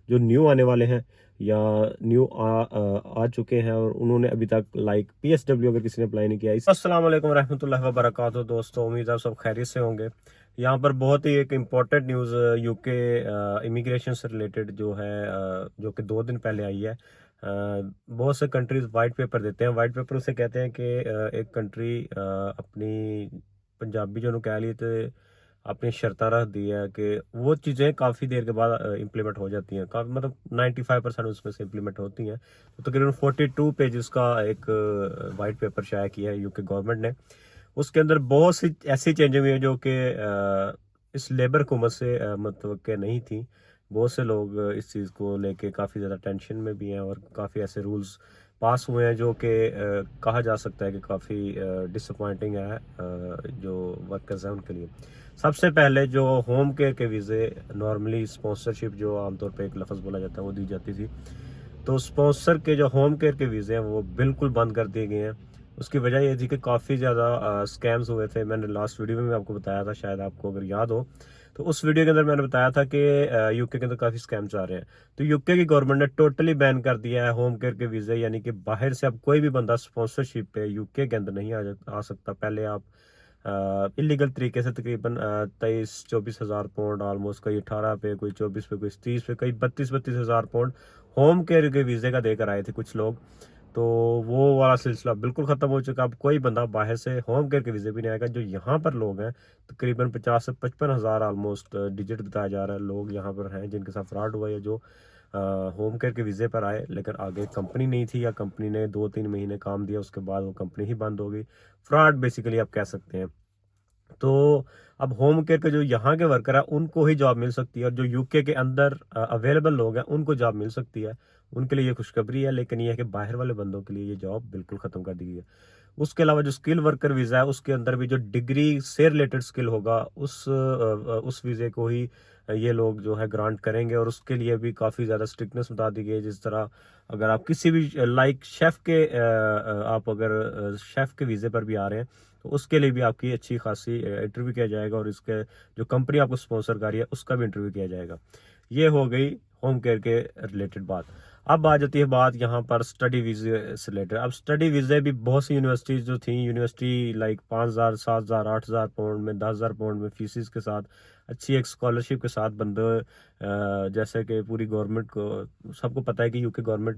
जो न्यू आने वाले हैं या न्यू आ चुके हैं और उन्होंने अभी तक लाइक PSW अगर किसी ने अप्लाई नहीं किया। अस्सलाम वालेकुम रहमतुल्लाहि व बरकातहू दोस्तों, उम्मीद है आप सब खैरियत से होंगे। यहाँ पर बहुत ही एक इम्पॉर्टेंट न्यूज़ यूके इमिग्रेशन से रिलेटेड जो है जो कि 2 दिन पहले आई है। बहुत से कंट्रीज वाइट पेपर देते हैं। वाइट पेपर उसे कहते हैं कि एक कंट्री अपनी पंजाबी जो कह लिए थे अपनी शर्ता रख दी है कि वो चीज़ें काफ़ी देर के बाद इम्प्लीमेंट हो जाती हैं। काफ़ी मतलब 95% उसमें से इम्प्लीमेंट होती हैं। तो तकरीबन 42 पेजेस का एक वाइट पेपर शाया किया है यूके गवर्नमेंट ने। उसके अंदर बहुत सी ऐसी चेंजें हुई हैं जो कि इस लेबर हुकूमत से मतलब के नहीं थी। बहुत से लोग इस चीज़ को लेके काफ़ी ज़्यादा टेंशन में भी हैं और काफ़ी ऐसे रूल्स पास हुए हैं जो कि कहा जा सकता है कि काफ़ी डिसअपॉइंटिंग है जो वर्कर्स हैं उनके लिए। सबसे पहले जो होम केयर के वीज़े नॉर्मली स्पॉन्सरशिप जो आमतौर पे एक लफ्ज़ बोला जाता है वो दी जाती थी, तो स्पॉन्सर के जो होम केयर के वीज़े हैं वो बिल्कुल बंद कर दिए गए हैं। उसकी वजह ये थी कि काफ़ी ज़्यादा स्कैम्स हुए थे। मैंने लास्ट वीडियो में भी आपको बताया था, शायद आपको अगर याद हो। तो उस वीडियो के अंदर मैंने बताया था कि यूके के अंदर काफ़ी स्कैम्स आ रहे हैं। तो यूके की गवर्नमेंट ने टोटली बैन कर दिया है होम केयर के वीज़े, यानी कि बाहर से अब कोई भी बंदा स्पॉन्सरशिप पे यूके के अंदर नहीं आ सकता। पहले आप इलीगल तरीके से तकरीबन 23-24 हज़ार पाउंड ऑलमोस्ट, कोई 18 पे, कोई 24 पे, कोई 30 पे, कोई 32-32 हज़ार पाउंड होम केयर के वीज़े का देकर आए थे कुछ लोग। तो वो वाला सिलसिला बिल्कुल ख़त्म हो चुका। अब कोई बंदा बाहर से होम केयर के वीज़े भी नहीं आएगा। जो यहाँ पर लोग हैं तकरीबन 50 से 55 हज़ार ऑलमोस्ट डिजिट बताया जा रहा है लोग यहाँ पर हैं जिनके साथ फ्रॉड हुआ है, जो होम केयर के वीज़े पर आए लेकिन आगे कंपनी नहीं थी या कंपनी ने 2-3 महीने काम दिया उसके बाद वो कंपनी ही बंद हो गई। फ्रॉड बेसिकली आप कह सकते हैं। तो अब होम केयर के जो यहाँ के वर्कर है उनको ही जॉब मिल सकती है और जो यूके के अंदर अवेलेबल लोग हैं उनको जॉब मिल सकती है। उनके लिए ये खुशखबरी है, लेकिन ये है कि बाहर वाले बंदों के लिए ये जॉब बिल्कुल ख़त्म कर दी गई है। उसके अलावा जो स्किल वर्कर वीज़ा है उसके अंदर भी जो डिग्री से रिलेटेड स्किल होगा उस वीज़े को ही ये लोग जो है ग्रांट करेंगे और उसके लिए भी काफ़ी ज़्यादा स्ट्रिक्टनेस बता दी गई है। जिस तरह अगर आप किसी भी लाइक शेफ़ के आप अगर शेफ़ के वीज़े पर भी आ रहे हैं तो उसके लिए भी आपकी अच्छी खासी इंटरव्यू किया जाएगा और इसके जो कंपनी आपको स्पॉन्सर कर रही है उसका भी इंटरव्यू किया जाएगा। ये हो गई होम केयर के रिलेटेड बात। अब आ जाती है बात यहाँ पर स्टडी वीज़े से रिलेटेड। अब स्टडी वीज़े भी बहुत सी यूनिवर्सिटीज़ जो थी, यूनिवर्सिटी लाइक 5,000 7,000 8,000 पाउंड में, 10,000 पाउंड में फीसिस के साथ, अच्छी एक स्कॉलरशिप के साथ बंदे जैसे कि पूरी गवर्नमेंट को सबको पता है कि यूके गवर्नमेंट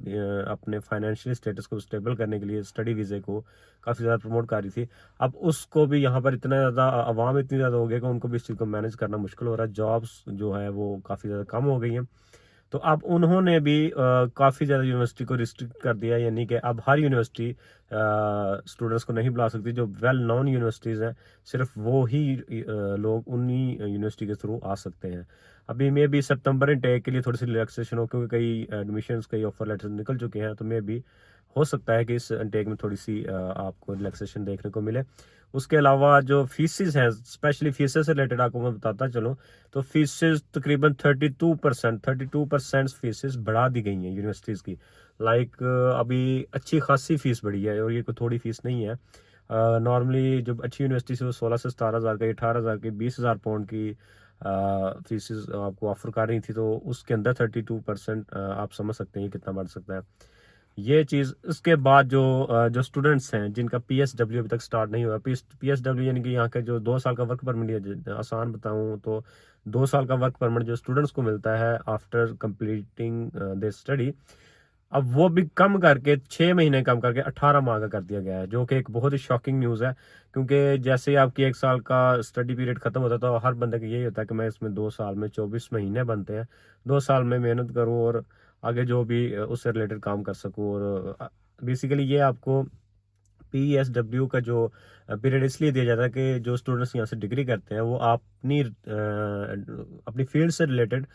अपने फाइनेंशियल स्टेटस को स्टेबल करने के लिए स्टडी वीज़े को काफ़ी ज़्यादा प्रमोट कर रही थी। अब उसको भी यहाँ पर इतना ज़्यादा आवाम इतनी ज़्यादा हो गया कि उनको भी इस चीज़ को मैनेज करना मुश्किल हो रहा है। जॉब्स जो है वो काफ़ी ज़्यादा कम हो गई हैं। तो अब उन्होंने भी काफ़ी ज़्यादा यूनिवर्सिटी को रिस्ट्रिक्ट कर दिया, यानी कि अब हर यूनिवर्सिटी स्टूडेंट्स को नहीं बुला सकती। जो वेल नोन यूनिवर्सिटीज़ हैं सिर्फ वो ही लोग उन्हीं यूनिवर्सिटी के थ्रू आ सकते हैं। अभी मे भी सितंबर इनटेक के लिए थोड़ी सी रिलैक्सेशन हो, क्योंकि कई एडमिशन्स कई ऑफर लेटर निकल चुके हैं, तो मे भी हो सकता है कि इस इनटेक में थोड़ी सी आपको रिलैक्सेशन देखने को मिले। उसके अलावा जो फीसिस हैं, स्पेशली फीसेस से रिलेटेड आपको मैं बताता चलूँ तो फीसेस तकरीबन 32% फीसेस बढ़ा दी गई हैं यूनिवर्सिटीज़ की। लाइक अभी अच्छी खासी फीस बढ़ी है और ये कोई थोड़ी फीस नहीं है। नॉर्मली जो अच्छी यूनिवर्सिटी से वो 16 से 17 हज़ार की, 18 हज़ार की, 20 हज़ार पाउंड की फीसेस आपको ऑफर कर रही थी, तो उसके अंदर 32% आप समझ सकते हैं कितना बढ़ सकता है ये चीज़। उसके बाद जो स्टूडेंट्स हैं जिनका PSW अभी तक स्टार्ट नहीं हुआ, PSW यानी कि यहाँ के जो 2 साल का वर्क परमिट है, आसान बताऊँ तो 2 साल का वर्क परमिट जो स्टूडेंट्स को मिलता है आफ्टर कंप्लीटिंग देयर स्टडी, अब वो भी कम करके 6 महीने कम करके 18 माह का कर दिया गया है, जो कि एक बहुत ही शॉकिंग न्यूज़ है। क्योंकि जैसे ही आपकी 1 साल का स्टडी पीरियड खत्म होता है तो हर बंदे का यही होता है कि मैं इसमें 2 साल में 24 महीने बनते हैं, 2 साल में मेहनत करूँ और आगे जो भी उससे रिलेटेड काम कर सकूँ। और बेसिकली ये आपको PSW का जो पीरियड इसलिए दिया जाता है कि जो स्टूडेंट्स यहाँ से डिग्री करते हैं वो अपनी फील्ड से रिलेटेड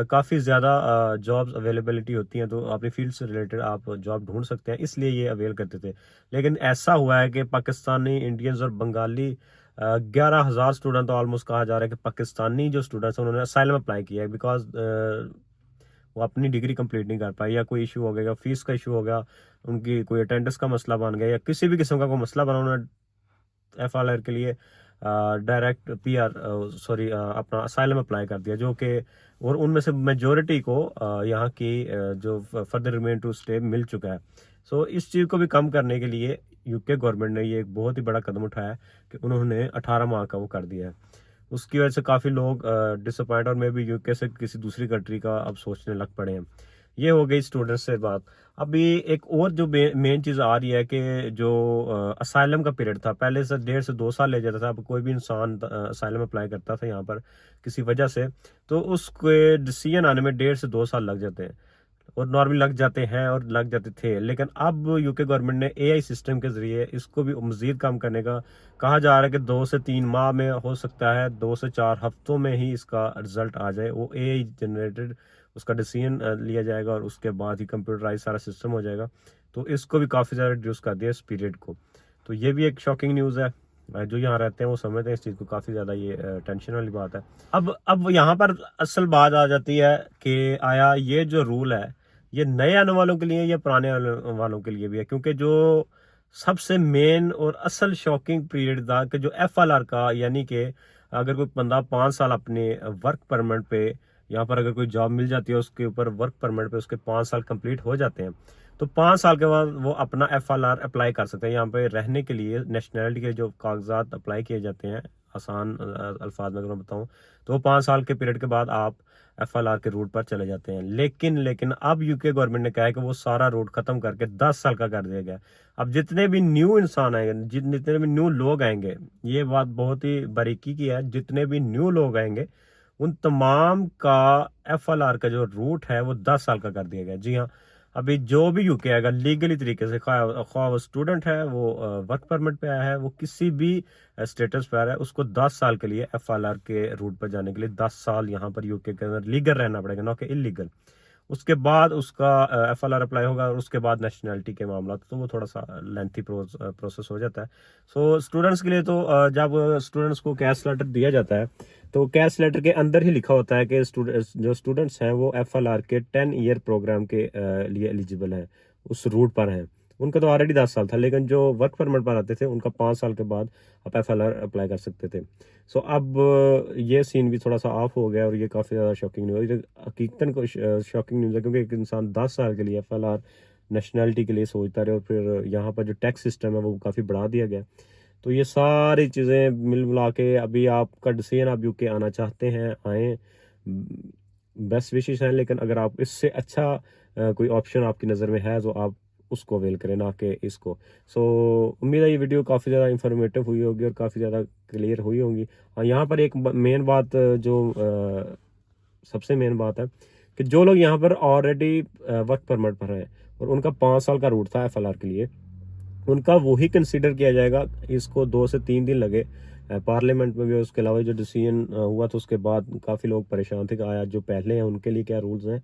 काफ़ी ज़्यादा जॉब्स अवेलेबिलिटी होती हैं, तो अपनी फील्ड से रिलेटेड आप जॉब ढूंढ सकते हैं, इसलिए ये अवेल करते थे। लेकिन ऐसा हुआ है कि पाकिस्तानी, इंडियंस और बंगाली 11,000 स्टूडेंट, तो ऑलमोस्ट कहा जा रहा है कि पाकिस्तानी जो स्टूडेंट्स हैं उन्होंने असाइलम अप्लाई किया है, बिकॉज वो अपनी डिग्री कंप्लीट नहीं कर पाई, या कोई इशू हो गया, फीस का इशू हो गया, उनकी कोई अटेंडेंस का मसला बन गया, या किसी भी किस्म का कोई मसला बना, उन्होंने FLR के लिए डायरेक्ट पीआर अपना असाइलम अप्लाई कर दिया, जो कि और उनमें से मेजोरिटी को यहाँ की जो फर्दर रिमेन टू स्टे मिल चुका है। सो इस चीज़ को भी कम करने के लिए यूके गवर्नमेंट ने ये एक बहुत ही बड़ा कदम उठाया कि उन्होंने 18 माह का वो कर दिया है। उसकी वजह से काफ़ी लोग डिसअपॉइंट और मे भी यूके से किसी दूसरी कंट्री का अब सोचने लग पड़े हैं। ये हो गई स्टूडेंट्स से बात। अभी एक और जो मेन चीज़ आ रही है कि जो असाइलम का पीरियड था, पहले से 1.5 से 2 साल ले जाता था। अब कोई भी इंसान असाइलम अप्लाई करता था यहाँ पर किसी वजह से, तो उसके डिसीजन आने में 1.5 से 2 साल लग जाते हैं, और नॉर्मली लग जाते हैं और लग जाते थे। लेकिन अब यूके गवर्नमेंट ने एआई सिस्टम के जरिए इसको भी मजीद कम करने का कहा जा रहा है कि 2 से 3 माह में हो सकता है, 2 से 4 हफ्तों में ही इसका रिजल्ट आ जाए। वो एआई जनरेटेड उसका डिसीजन लिया जाएगा और उसके बाद ही कंप्यूटराइज सारा सिस्टम हो जाएगा। तो इसको भी काफ़ी ज़्यादा रिड्यूस कर दिया इस पीरियड को। तो ये भी एक शॉकिंग न्यूज़ है। जो यहाँ रहते हैं वो समझते हैं इस चीज़ को, काफ़ी ज़्यादा ये टेंशन वाली बात है। अब यहाँ पर असल बात आ जाती है कि आया ये जो रूल है ये नए आने वालों के लिए या पुराने आने वालों के लिए भी है, क्योंकि जो सबसे मेन और असल शॉकिंग पीरियड था कि जो एफएलआर का, यानी कि अगर कोई बंदा 5 साल अपने वर्क परमिट पे यहाँ पर अगर कोई जॉब मिल जाती है, उसके ऊपर वर्क परमिट पे उसके 5 साल कंप्लीट हो जाते हैं, तो 5 साल के बाद वो अपना एफएलआर अप्लाई कर सकते हैं। यहाँ पे रहने के लिए नेशनैलिटी के जो कागजात अप्लाई किए जाते हैं, आसान अल्फाज में अगर मैं बताऊँ, तो वो 5 साल के पीरियड के बाद आप एफएलआर के रूट पर चले जाते हैं। लेकिन अब यूके गवर्नमेंट ने कहा है कि वो सारा रूट खत्म करके 10 साल का कर दिया गया। अब जितने भी न्यू इंसान आएंगे, जितने भी न्यू लोग आएंगे, ये बात बहुत ही बारीकी की है, जितने भी न्यू लोग आएंगे उन तमाम का एफएलआर का जो रूट है वो 10 साल का कर दिया गया। जी हाँ, अभी जो भी यूके आएगा लीगली तरीके से, खा वो स्टूडेंट है, वो वर्क परमिट पे आया है, वो किसी भी स्टेटस पे आ रहा है, उसको 10 साल के लिए एफएलआर के रूट पर जाने के लिए 10 साल यहाँ पर यूके के अंदर लीगल रहना पड़ेगा, ना कि इलीगल। उसके बाद उसका एफएलआर अप्लाई होगा और उसके बाद नेशनैलिटी के मामला, तो वो थोड़ा सा लेंथी प्रोसेस हो जाता है। सो स्टूडेंट्स के लिए तो जब स्टूडेंट्स को कैश लेटर दिया जाता है, तो कैश लेटर के अंदर ही लिखा होता है कि जो स्टूडेंट्स हैं वो एफएलआर के 10 ईयर प्रोग्राम के लिए एलिजिबल हैं, उस रूट पर हैं। उनका तो ऑलरेडी 10 साल था, लेकिन जो वर्क परमिट पर आते थे उनका 5 साल के बाद आप एफएलआर अप्लाई कर सकते थे। सो अब ये सीन भी थोड़ा सा ऑफ हो गया और ये काफ़ी ज़्यादा शॉकिंग न्यूज़ है, हकीकतन को शॉकिंग न्यूज़ है, क्योंकि एक इंसान 10 साल के लिए एफएलआर नेशनैलिटी के लिए सोचता रहे, और फिर यहाँ पर जो टैक्स सिस्टम है वो काफ़ी बढ़ा दिया गया। तो ये सारी चीज़ें मिल मिला के अभी आपका डिसीजन, आप यूके आना चाहते हैं आएँ, बेस्ट विशेष हैं। लेकिन अगर आप इससे अच्छा कोई ऑप्शन आपकी नज़र में है तो आप उसको अवेल करें, ना कि इसको। सो उम्मीद है ये वीडियो काफ़ी ज़्यादा इंफॉर्मेटिव हुई होगी और काफ़ी ज़्यादा क्लियर हुई होंगी। हाँ, यहाँ पर एक मेन बात जो सबसे मेन बात है कि जो लोग यहाँ पर ऑलरेडी वर्क परमिट पर हैं और उनका 5 साल का रूट था एफएलआर के लिए, उनका वही कंसीडर किया जाएगा। इसको 2 से 3 दिन लगे पार्लियामेंट में भी। उसके अलावा जो डिसीजन हुआ तो उसके बाद काफ़ी लोग परेशान थे कि आया जो पहले हैं उनके लिए क्या रूल्स हैं।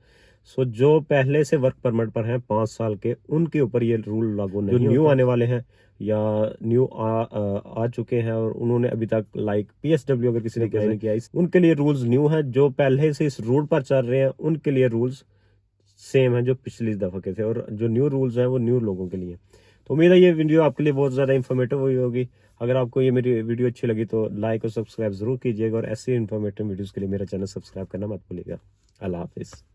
सो जो पहले से वर्क परमिट पर हैं 5 साल के, उनके ऊपर ये रूल लागू नहीं। जो न्यू आने वाले हैं या न्यू आ चुके हैं और उन्होंने अभी तक पीएसडब्ल्यू अगर किसी ने अप्लाई नहीं किया, उनके लिए रूल्स न्यू हैं। जो पहले से इस रूट पर चल रहे हैं उनके लिए रूल्स सेम है जो पिछली दफ़ा के थे, और जो न्यू रूल्स हैं वो न्यू लोगों के लिए। तो उम्मीद है ये वीडियो आपके लिए बहुत ज़्यादा इन्फॉर्मेटिव हुई होगी। अगर आपको ये मेरी वीडियो अच्छी लगी तो लाइक और सब्सक्राइब जरूर कीजिएगा, और ऐसी इन्फॉर्मेटिव वीडियोज़ के लिए मेरा चैनल सब्सक्राइब करना मत भूलिएगा। अल्लाह हाफिज़।